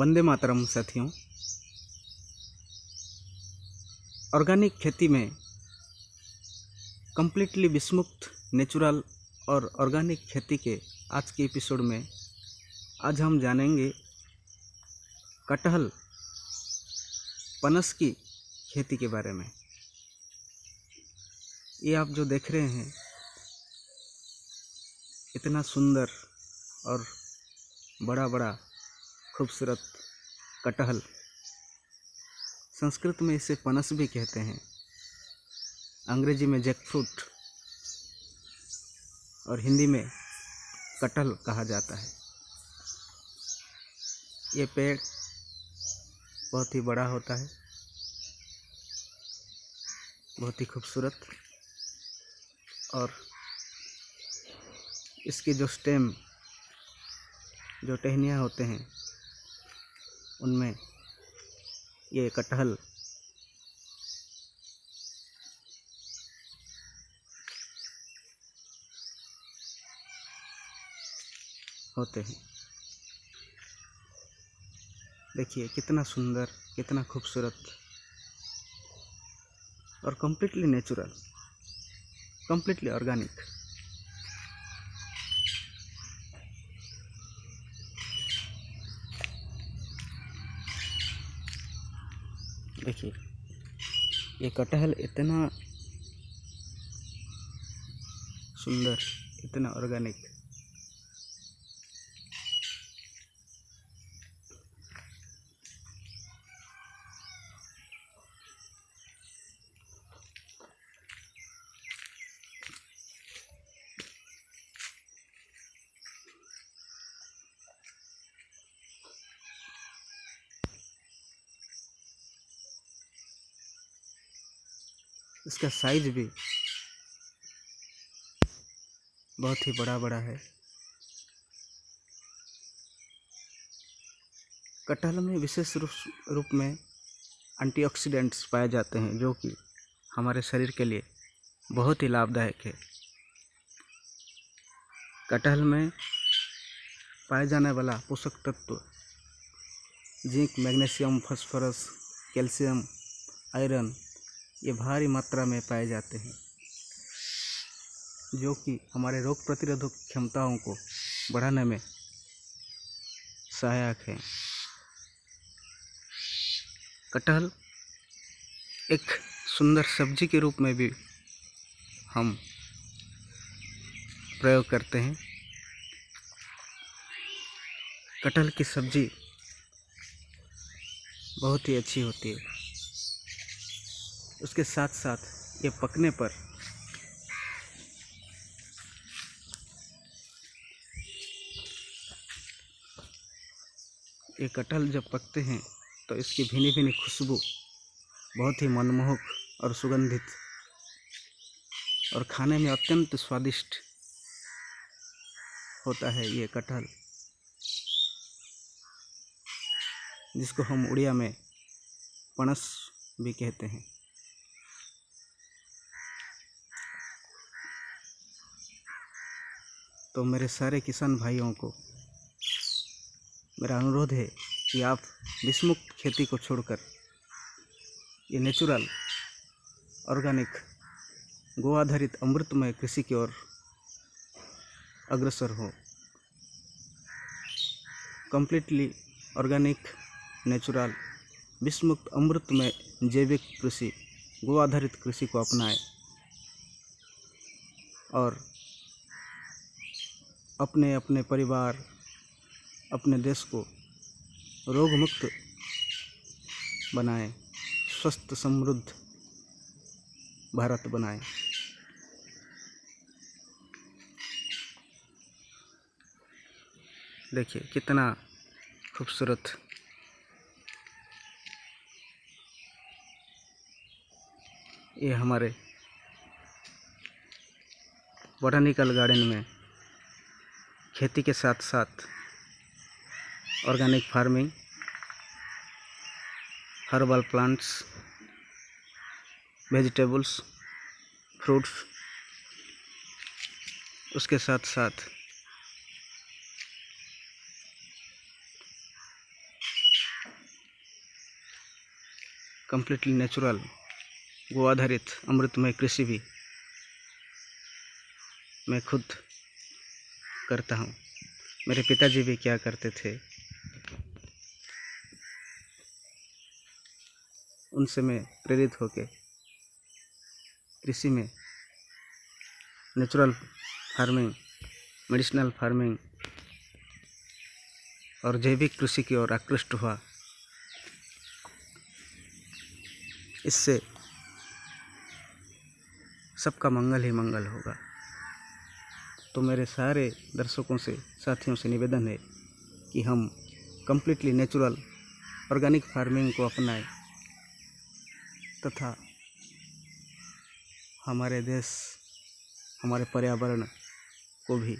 वंदे मातरम साथियों। ऑर्गेनिक खेती में कम्प्लीटली विषमुक्त नेचुरल और ऑर्गेनिक खेती के आज के एपिसोड में आज हम जानेंगे कटहल पनस की खेती के बारे में। ये आप जो देख रहे हैं इतना सुंदर और बड़ा बड़ा खूबसूरत कटहल, संस्कृत में इसे पनस भी कहते हैं, अंग्रेजी में जैकफ्रूट और हिंदी में कटहल कहा जाता है। ये पेड़ बहुत ही बड़ा होता है, बहुत ही खूबसूरत, और इसकी जो स्टेम, जो टहनियाँ होते हैं उनमें ये कटहल होते हैं। देखिए कितना सुंदर, कितना खूबसूरत और कम्प्लीटली नेचुरल, कम्प्लीटली ऑर्गेनिक। देखिए ये कटहल इतना सुंदर, इतना ऑर्गेनिक। इसका साइज भी बहुत ही बड़ा बड़ा है। कटहल में विशेष रूप में एंटीऑक्सीडेंट्स पाए जाते हैं जो कि हमारे शरीर के लिए बहुत ही लाभदायक है। कटहल में पाए जाने वाला पोषक तत्व zinc, magnesium, phosphorus, calcium, iron ये भारी मात्रा में पाए जाते हैं जो कि हमारे रोग प्रतिरोधक क्षमताओं को बढ़ाने में सहायक है। कटहल एक सुंदर सब्जी के रूप में भी हम प्रयोग करते हैं। कटहल की सब्जी बहुत ही अच्छी होती है। उसके साथ साथ ये पकने पर ये कटहल जब पकते हैं तो इसकी भीनी भीनी खुशबू बहुत ही मनमोहक और सुगंधित और खाने में अत्यंत स्वादिष्ट होता है। ये कटहल जिसको हम उड़िया में पनस भी कहते हैं। तो मेरे सारे किसान भाइयों को मेरा अनुरोध है कि आप विषमुक्त खेती को छोड़कर ये नेचुरल, ऑर्गेनिक, गो आधारित अमृतमय कृषि की ओर अग्रसर हो। कम्प्लीटली ऑर्गेनिक, नेचुरल, विषमुक्त, अमृतमय जैविक कृषि, गो आधारित कृषि को अपनाएं और अपने अपने परिवार, अपने देश को रोग मुक्त बनाएं, स्वस्थ समृद्ध भारत बनाएं। देखिए कितना खूबसूरत ये हमारे बोटानिकल गार्डन में खेती के साथ साथ organic farming, herbal plants, vegetables, fruits, उसके साथ साथ कम्प्लीटली नेचुरल गो आधारित अमृतमय कृषि भी मैं खुद करता हूँ। मेरे पिताजी भी क्या करते थे, उनसे मैं प्रेरित होकर कृषि में नेचुरल फार्मिंग, मेडिसिनल फार्मिंग और जैविक कृषि की ओर आकृष्ट हुआ। इससे सबका मंगल ही मंगल होगा। तो मेरे सारे दर्शकों से, साथियों से निवेदन है कि हम कम्प्लीटली नेचुरल ऑर्गेनिक फार्मिंग को अपनाएं तथा हमारे देश, हमारे पर्यावरण को भी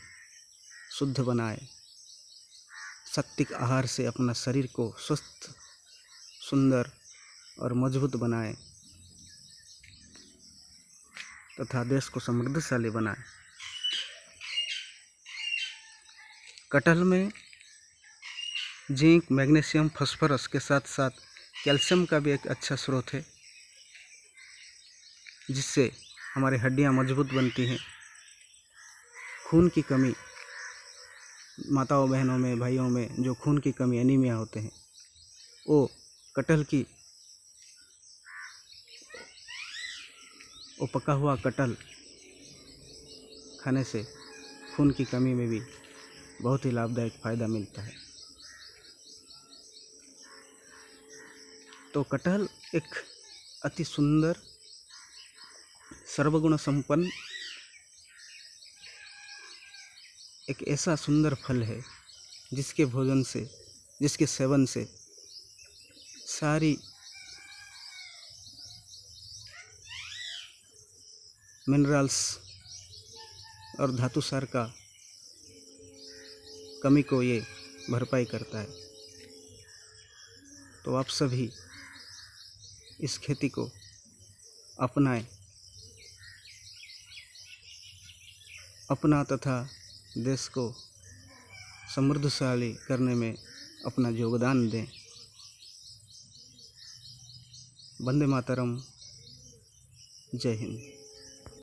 शुद्ध बनाएं। सात्विक आहार से अपना शरीर को स्वस्थ, सुंदर और मजबूत बनाएं तथा देश को समृद्धशाली बनाएं। कटहल में जिंक, मैग्नीशियम, फास्फोरस के साथ साथ कैल्शियम का भी एक अच्छा स्रोत है, जिससे हमारी हड्डियां मजबूत बनती हैं। खून की कमी, माताओं बहनों में, भाइयों में जो खून की कमी, एनीमिया होते हैं, वो पका हुआ कटहल खाने से खून की कमी में भी बहुत ही लाभदायक फ़ायदा मिलता है। तो कटहल एक अति सुंदर, सर्वगुण संपन्न एक ऐसा सुंदर फल है जिसके भोजन से, जिसके सेवन से सारी मिनरल्स और धातु सार का कमी को ये भरपाई करता है। तो आप सभी इस खेती को अपनाएं, अपना तथा देश को समृद्धशाली करने में अपना योगदान दें। वंदे मातरम। जय हिंद।